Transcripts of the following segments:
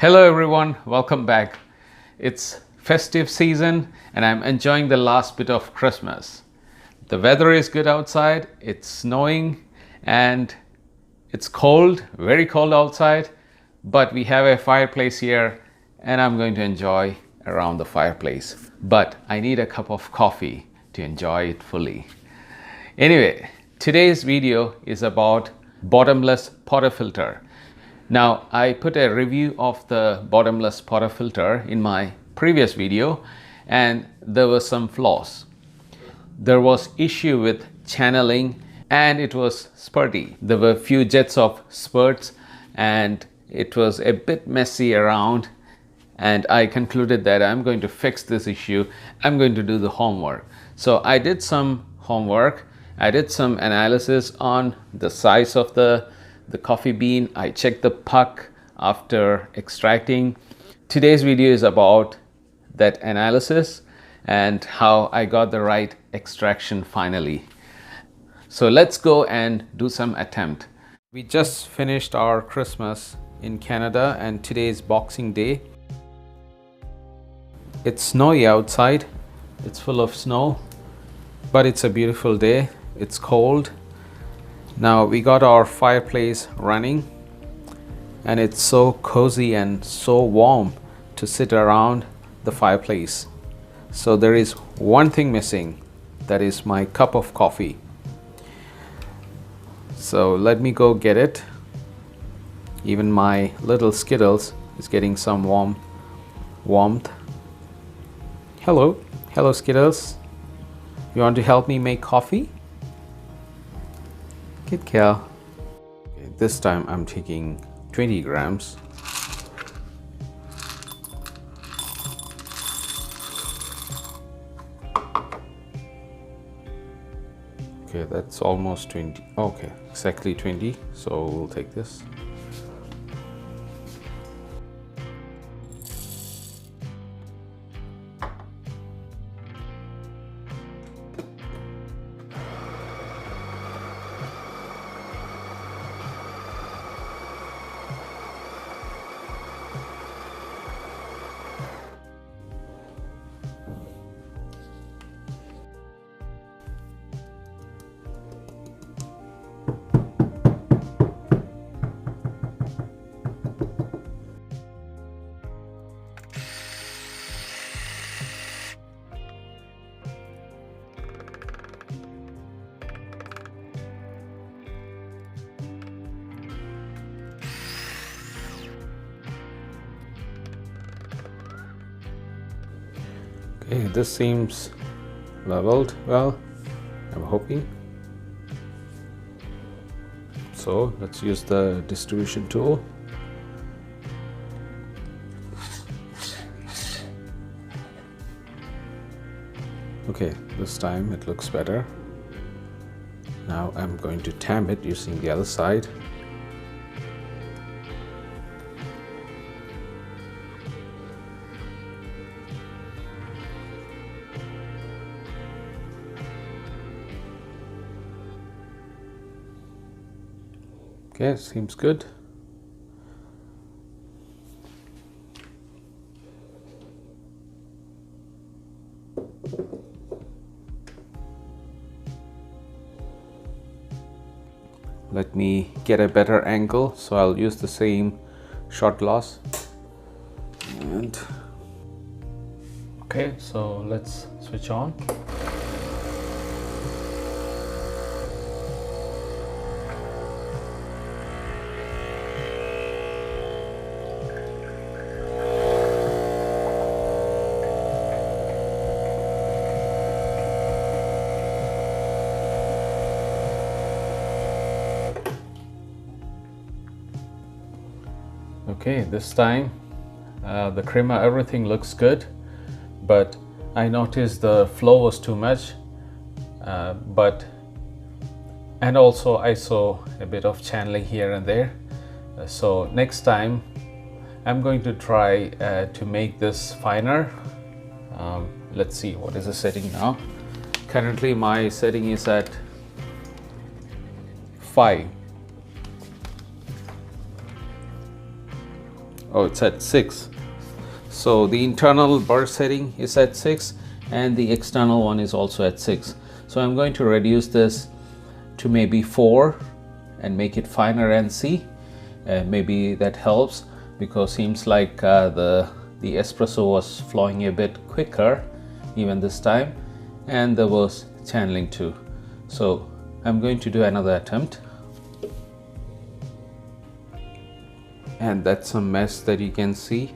Hello everyone, welcome back. It's festive season and I'm enjoying the last bit of Christmas. The weather is good outside, it's snowing and it's cold, very cold outside, but we have a fireplace here and I'm going to enjoy around the fireplace. But I need a cup of coffee to enjoy it fully. Anyway, today's video is about Bottomless Portafilter. Now, I put a review of the Bottomless Portafilter in my previous video and there were some flaws. There was issue with channeling and it was spurty. There were few jets of spurts and it was a bit messy around, and I concluded that I'm going to fix this issue. I'm going to do the homework. So I did some homework. I did some analysis on the size of the coffee bean. I checked the puck after extracting. Today's video is about that analysis and how I got the right extraction finally. So let's go and do some attempt. We just finished our Christmas in Canada and today is Boxing Day. It's snowy outside. It's full of snow, but it's a beautiful day. It's cold. Now we got our fireplace running and it's so cozy and so warm to sit around the fireplace. So there is one thing missing, that is my cup of coffee. So let me go get it. Even my little Skittles is getting some warmth. Hello Skittles. You want to help me make coffee? Good girl. Okay, this time I'm taking 20 grams. Okay, that's almost 20. Okay, exactly 20. So we'll take this. Okay, this seems leveled well, I'm hoping. So let's use the distribution tool. Okay, this time it looks better. Now I'm going to tamp it using the other side. Okay, seems good. Let me get a better angle, so I'll use the same shot glass. And okay, so let's switch on. Okay, this time the crema, everything looks good, but I noticed the flow was too much, and also I saw a bit of channeling here and there. So next time I'm going to try to make this finer. Let's see, what is the setting now? Currently my setting is at 5. Oh, it's at 6. So the internal burst setting is at 6 and the external one is also at 6. So I'm going to reduce this to maybe 4 and make it finer and see. Maybe that helps, because seems like the espresso was flowing a bit quicker even this time, and there was channeling too. So I'm going to do another attempt. And that's some mess that you can see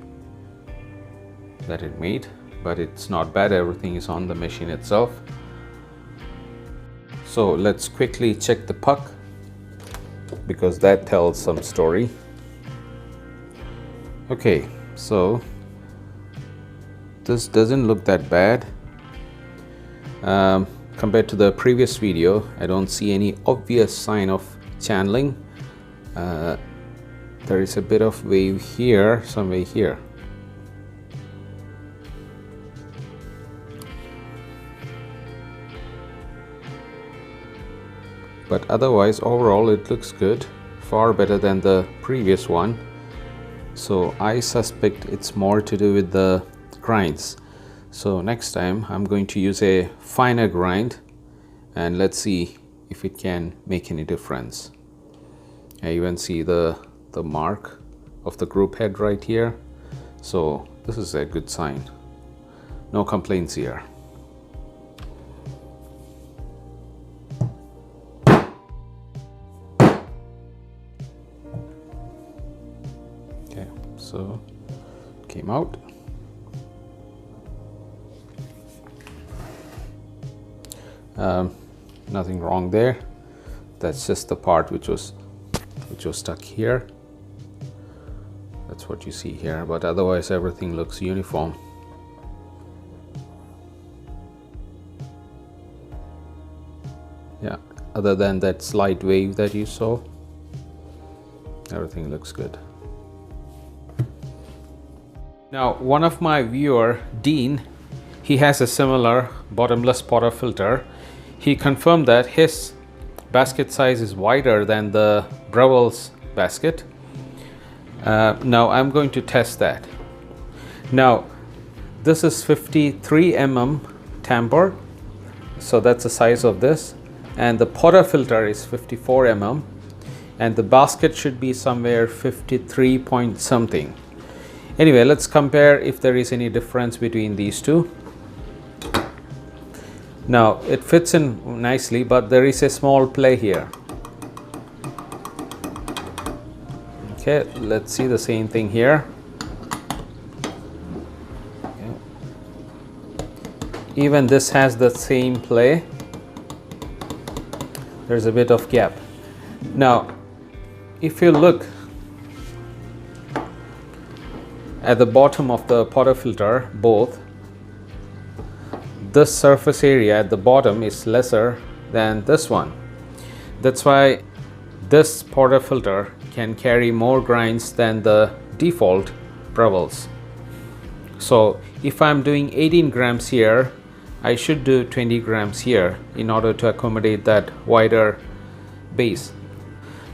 that it made, but it's not bad. Everything is on the machine itself. So let's quickly check the puck, because that tells some story. Okay, so this doesn't look that bad. Compared to the previous video, I don't see any obvious sign of channeling. There is a bit of wave here, some wave here. But otherwise, overall, it looks good, far better than the previous one. So I suspect it's more to do with the grinds. So next time I'm going to use a finer grind, and let's see if it can make any difference. I even see the mark of the group head right here. So this is a good sign. No complaints here. Okay, so it came out. Nothing wrong there. That's just the part which was stuck here. That's what you see here, but otherwise everything looks uniform. Yeah, other than that slight wave that you saw, everything looks good. Now, one of my viewer, Dean, he has a similar bottomless portafilter. He confirmed that his basket size is wider than the Breville's basket. Now I'm going to test that. Now this is 53 mm tamper, so that's the size of this, and the portafilter is 54 mm, and the basket should be somewhere 53 point something. Anyway, let's compare if there is any difference between these two. Now it fits in nicely, but there is a small play here. Okay, let's see the same thing here. Okay. Even this has the same play. There's a bit of gap. Now, if you look at the bottom of the portafilter, both, this surface area at the bottom is lesser than this one. That's why this portafilter can carry more grinds than the default Breville's. So if I'm doing 18 grams here, I should do 20 grams here in order to accommodate that wider base.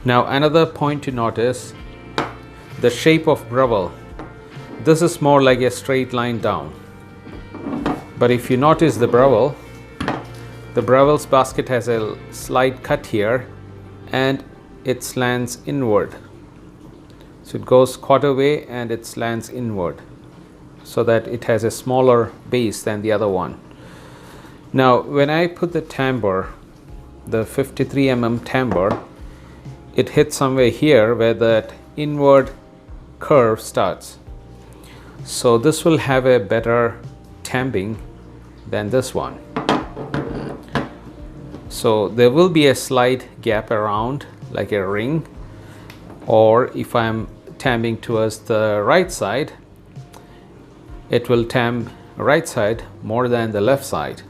Now another point to notice, the shape of Breville. This is more like a straight line down. But if you notice the Breville's basket has a slight cut here and it slants inward. So it goes quarter way and it slants inward, so that it has a smaller base than the other one. Now when I put the tamper, the 53 mm tamper, it hits somewhere here where that inward curve starts. So this will have a better tamping than this one. So there will be a slight gap around, like a ring, or if I'm tamping towards the right side, it will tamp right side more than the left side,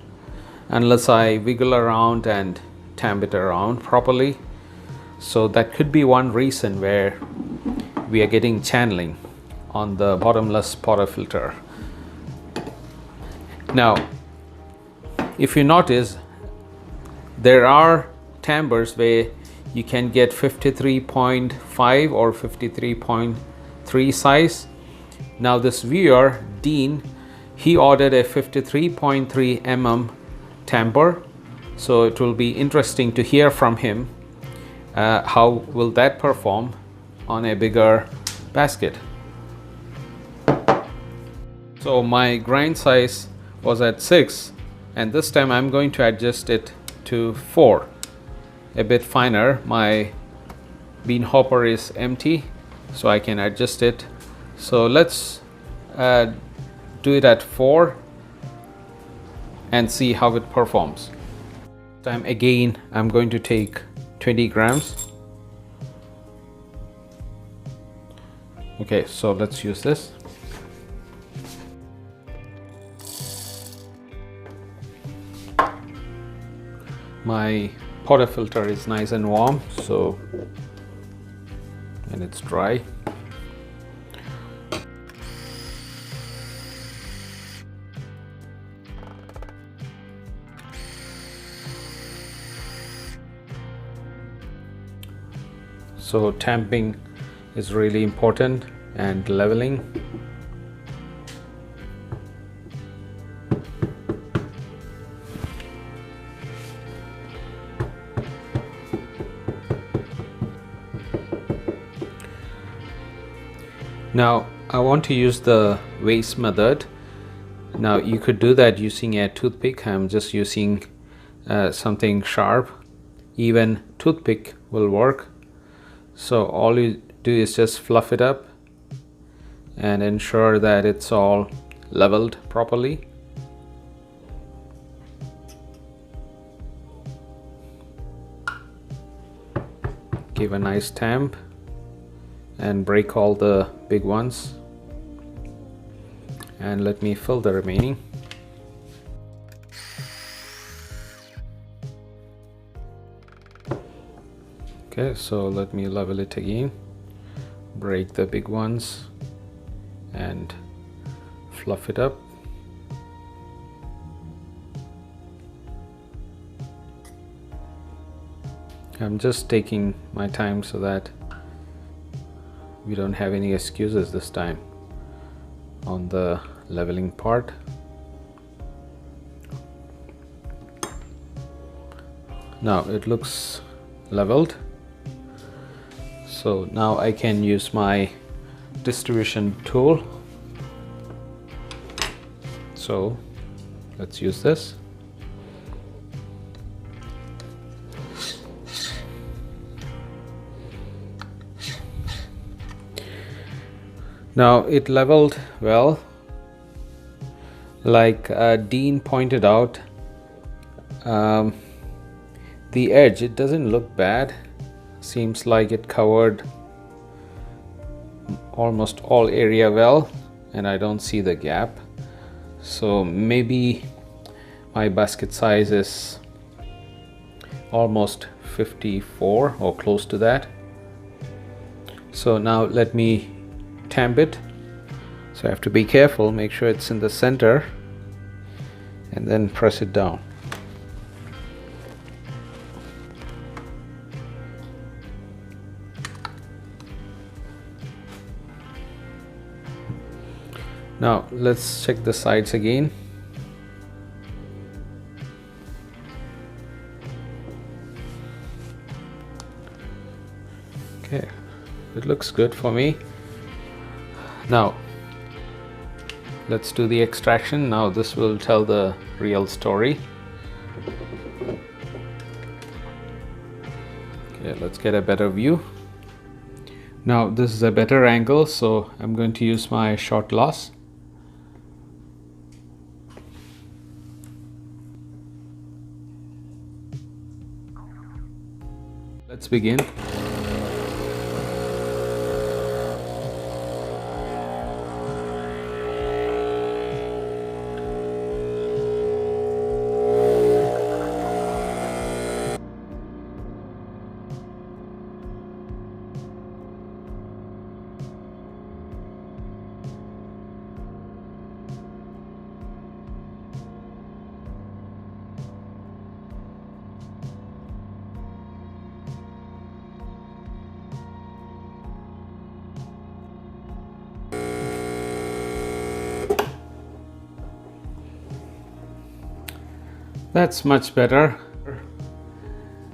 unless I wiggle around and tamp it around properly. So that could be one reason where we are getting channeling on the bottomless portafilter. Now if you notice, there are tampers where you can get 53.5 or 53.3 53 size. Now this viewer, Dean, he ordered a 53.3 mm tamper, so it will be interesting to hear from him how will that perform on a bigger basket. So my grind size was at 6, and this time I'm going to adjust it to 4, a bit finer. My bean hopper is empty, so I can adjust it. So let's do it at 4 and see how it performs. This time again I'm going to take 20 grams. Okay, so let's use this. My portafilter is nice and warm, so, and it's dry. So tamping is really important, and leveling. Now I want to use the waste method. Now you could do that using a toothpick. I'm just using something sharp. Even toothpick will work. So all you do is just fluff it up and ensure that it's all leveled properly. Give a nice tamp and break all the big ones, and let me fill the remaining. Okay, so let me level it again, break the big ones and fluff it up. I'm just taking my time so that we don't have any excuses this time on the leveling part. Now it looks leveled. So now I can use my distribution tool. So let's use this. Now it leveled well. Like Dean pointed out, the edge, it doesn't look bad. Seems like it covered almost all area well, and I don't see the gap. So maybe my basket size is almost 54 or close to that. So now let me tamp it. So I have to be careful, make sure it's in the center, and then press it down. Now let's check the sides again. Okay, it looks good for me. Now let's do the extraction. Now this will tell the real story. Okay, let's get a better view. Now this is a better angle, so I'm going to use my shot glass. Let's begin. That's much better.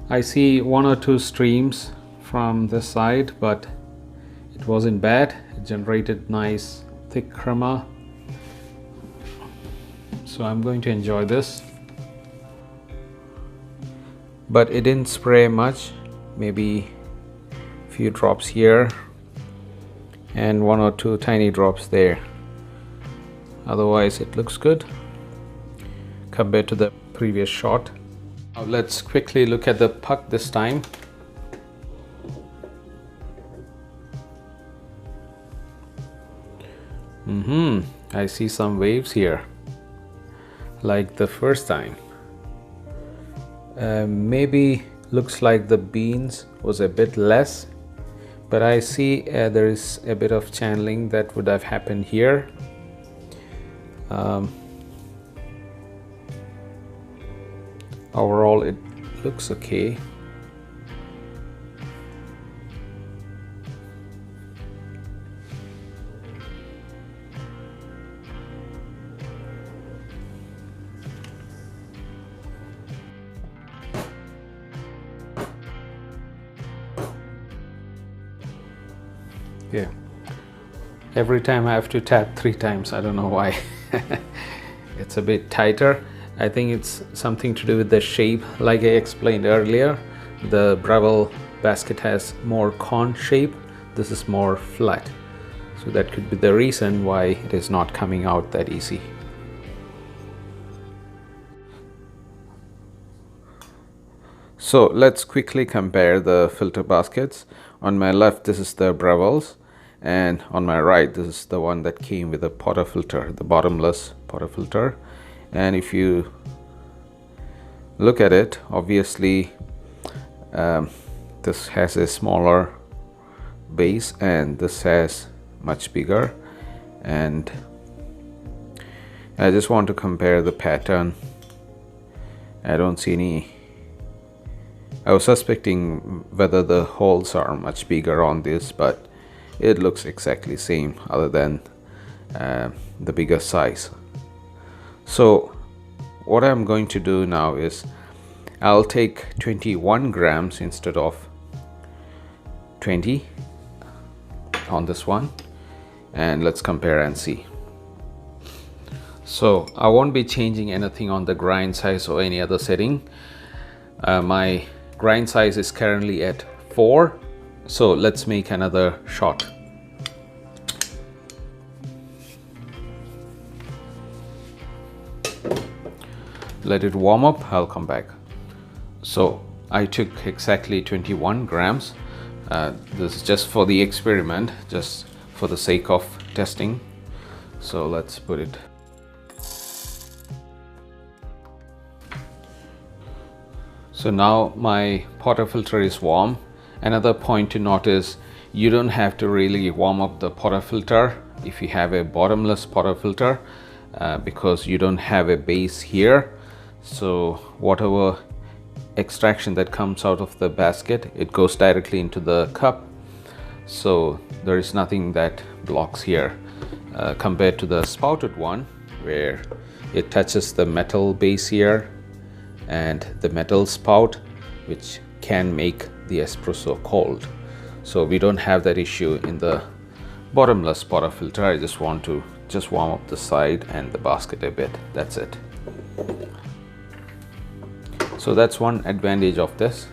I see one or two streams from this side, but it wasn't bad. It generated nice thick crema. So I'm going to enjoy this. But it didn't spray much, maybe a few drops here and one or two tiny drops there. Otherwise it looks good compared to the previous shot. Now let's quickly look at the puck this time. I see some waves here like the first time. Maybe looks like the beans was a bit less, but I see there is a bit of channeling that would have happened here. Overall it looks okay. Yeah, every time I have to tap 3 times. I don't know why. It's a bit tighter. I think it's something to do with the shape. Like I explained earlier, the Breville basket has more cone shape. This is more flat. So that could be the reason why it is not coming out that easy. So let's quickly compare the filter baskets. On my left, this is the Breville's, and on my right, this is the one that came with a portafilter, the bottomless portafilter. And if you look at it, obviously this has a smaller base and this has much bigger. And I just want to compare the pattern. I don't see any. I was suspecting whether the holes are much bigger on this, but it looks exactly same other than the bigger size. So what I'm going to do now is I'll take 21 grams instead of 20 on this one, and let's compare and see. So I won't be changing anything on the grind size or any other setting. My grind size is currently at 4, so let's make another shot. Let it warm up, I'll come back. So I took exactly 21 grams. This is just for the experiment, just for the sake of testing. So let's put it. So now my portafilter is warm. Another point to note is you don't have to really warm up the portafilter if you have a bottomless portafilter, because you don't have a base here. So whatever extraction that comes out of the basket, it goes directly into the cup. So there is nothing that blocks here, compared to the spouted one where it touches the metal base here and the metal spout, which can make the espresso cold. So we don't have that issue in the bottomless portafilter. I just want to warm up the side and the basket a bit. That's it. So that's one advantage of this.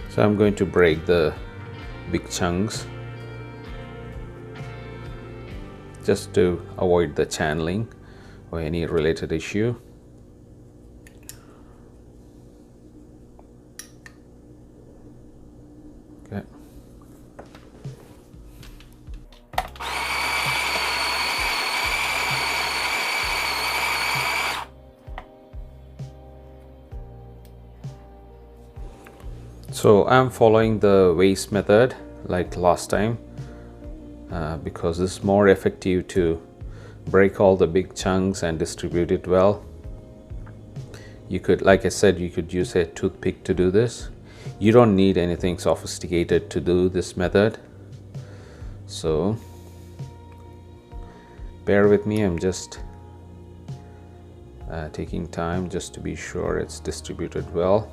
So I'm going to break the big chunks just to avoid the channeling or any related issue. Okay. So I'm following the waste method like last time, because this is more effective to break all the big chunks and distribute it well. You could, like I said, you could use a toothpick to do this. You don't need anything sophisticated to do this method, so bear with me. I'm just taking time just to be sure it's distributed well.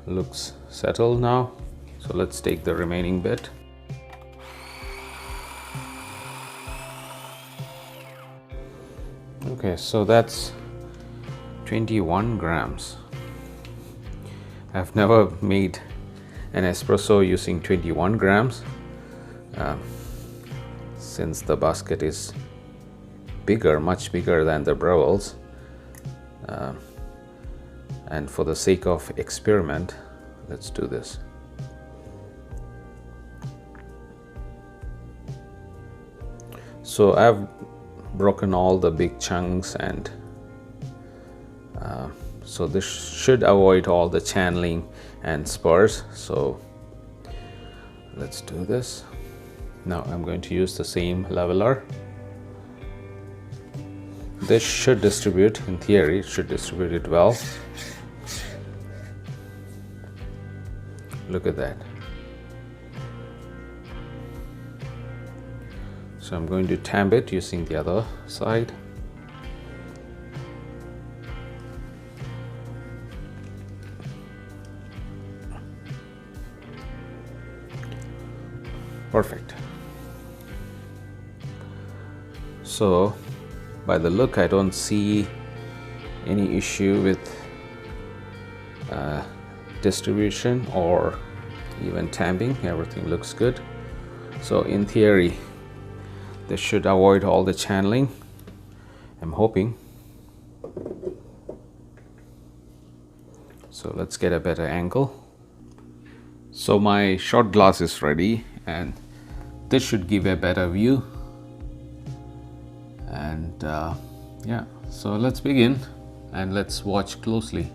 Looks settled now, so let's take the remaining bit. Okay, so that's 21 grams. I've never made an espresso using 21 grams since the basket is bigger, much bigger than the Breville's. And for the sake of experiment, let's do this. So I've broken all the big chunks, and so this should avoid all the channeling and spurs. So let's do this. Now I'm going to use the same leveler. This should distribute, in theory, it should distribute it well. Look at that. So I'm going to tamp it using the other side. Perfect. So by the look, I don't see any issue with distribution or even tamping. Everything looks good. So in theory, this should avoid all the channeling, I'm hoping. So let's get a better angle. So my shot glass is ready, and this should give a better view. And yeah, so let's begin and let's watch closely.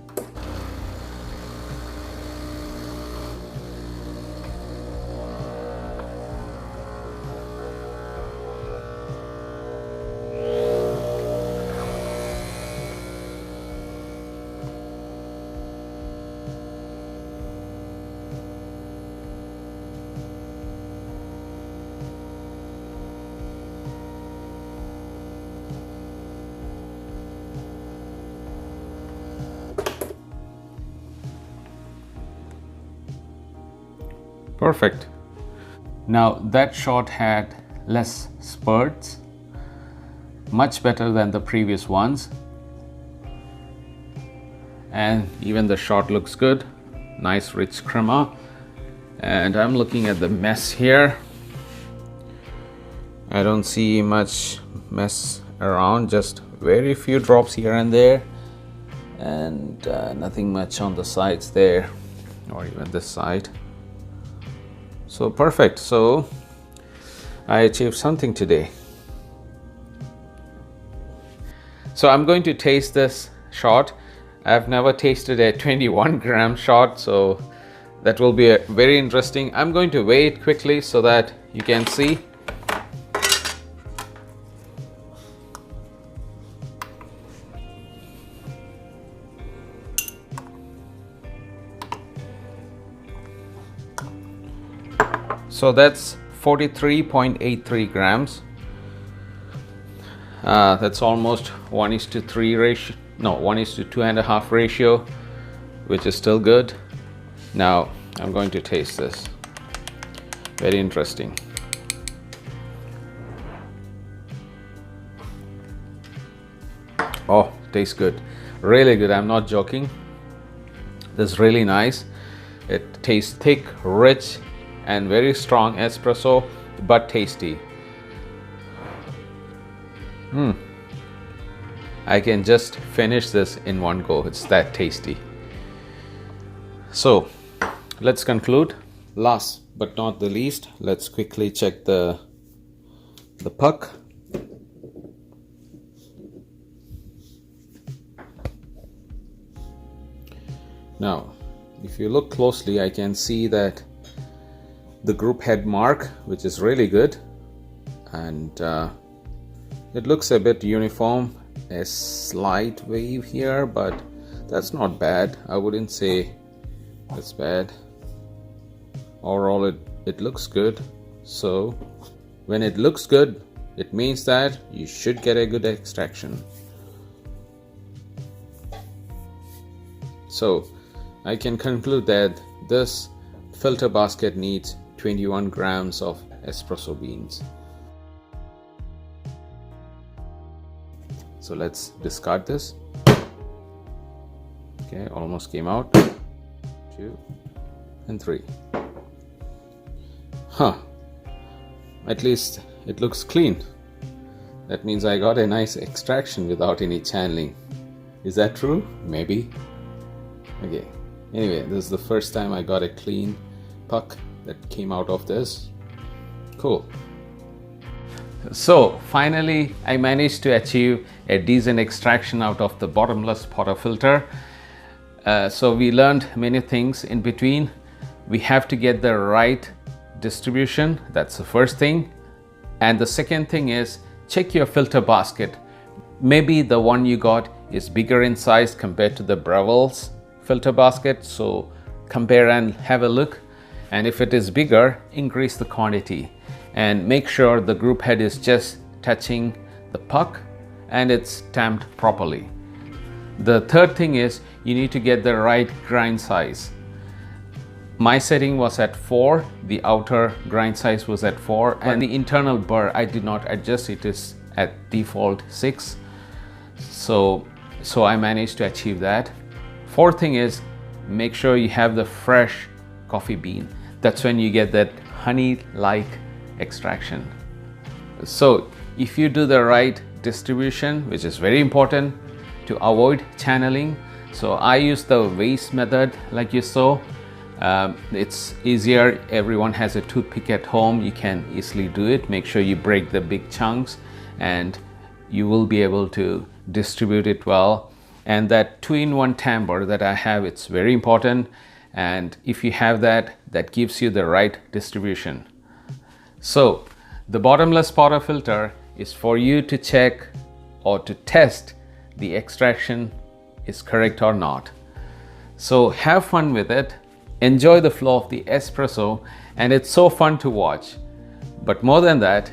Perfect. Now that shot had less spurts, much better than the previous ones, and even the shot looks good. Nice rich crema. And I'm looking at the mess here. I don't see much mess around, just very few drops here and there, and nothing much on the sides there, or even this side. So perfect. So I achieved something today. So I'm going to taste this shot. I've never tasted a 21 gram shot, so that will be very interesting. I'm going to weigh it quickly so that you can see. So that's 43.83 grams. That's almost 1:3 ratio. No, 1:2.5 ratio, which is still good. Now I'm going to taste this. Very interesting. Oh, tastes good. Really good. I'm not joking. This is really nice. It tastes thick, rich, and very strong espresso, but tasty. I can just finish this in one go. It's that tasty. So let's conclude. Last but not the least, let's quickly check the puck. Now, if you look closely, I can see that the group head mark, which is really good. and it looks a bit uniform, a slight wave here, but that's not bad. I wouldn't say it's bad. Overall it looks good. So when it looks good, it means that you should get a good extraction. So I can conclude that this filter basket needs 21 grams of espresso beans. So let's discard this. Okay, almost came out. 2 and 3. At least it looks clean. That means I got a nice extraction without any channeling. Is that true? Maybe. Okay, anyway, this is the first time I got a clean puck that came out of this. Cool. So finally I managed to achieve a decent extraction out of the bottomless portafilter. So we learned many things in between. We have to get the right distribution, that's the first thing. And the second thing is check your filter basket. Maybe the one you got is bigger in size compared to the Breville's filter basket, so compare and have a look. And if it is bigger, increase the quantity and make sure the group head is just touching the puck and it's tamped properly. The third thing is you need to get the right grind size. My setting was at 4, the outer grind size was at 4, and the internal burr I did not adjust, it is at default 6. So I managed to achieve that. Fourth thing is make sure you have the fresh coffee bean. That's when you get that honey-like extraction. So if you do the right distribution, which is very important to avoid channeling, so I use the waste method like you saw. It's easier, everyone has a toothpick at home, you can easily do it. Make sure you break the big chunks and you will be able to distribute it well. And that 2-in-1 tamper that I have, it's very important, and if you have that, that gives you the right distribution. So the bottomless portafilter is for you to check or to test the extraction is correct or not. So have fun with it. Enjoy the flow of the espresso, and it's so fun to watch. But more than that,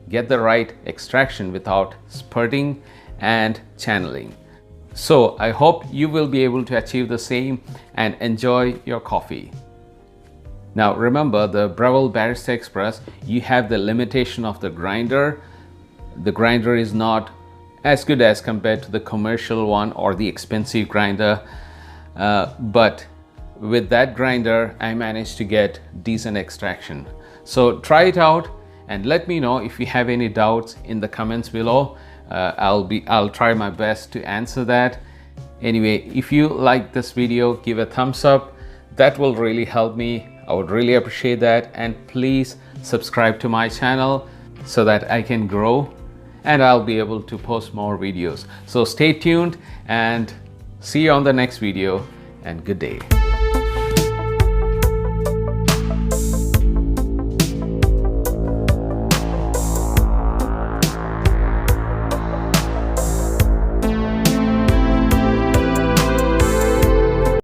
get the right extraction without spurting and channeling. So I hope you will be able to achieve the same and enjoy your coffee. Now remember, the Breville Barista Express, you have the limitation of the grinder. The grinder is not as good as compared to the commercial one or the expensive grinder, but with that grinder I managed to get decent extraction. So try it out and let me know if you have any doubts in the comments below. I'll try my best to answer that. Anyway, if you like this video, give a thumbs up. That will really help me. I would really appreciate that, and please subscribe to my channel so that I can grow and I'll be able to post more videos. So stay tuned and see you on the next video, and good day.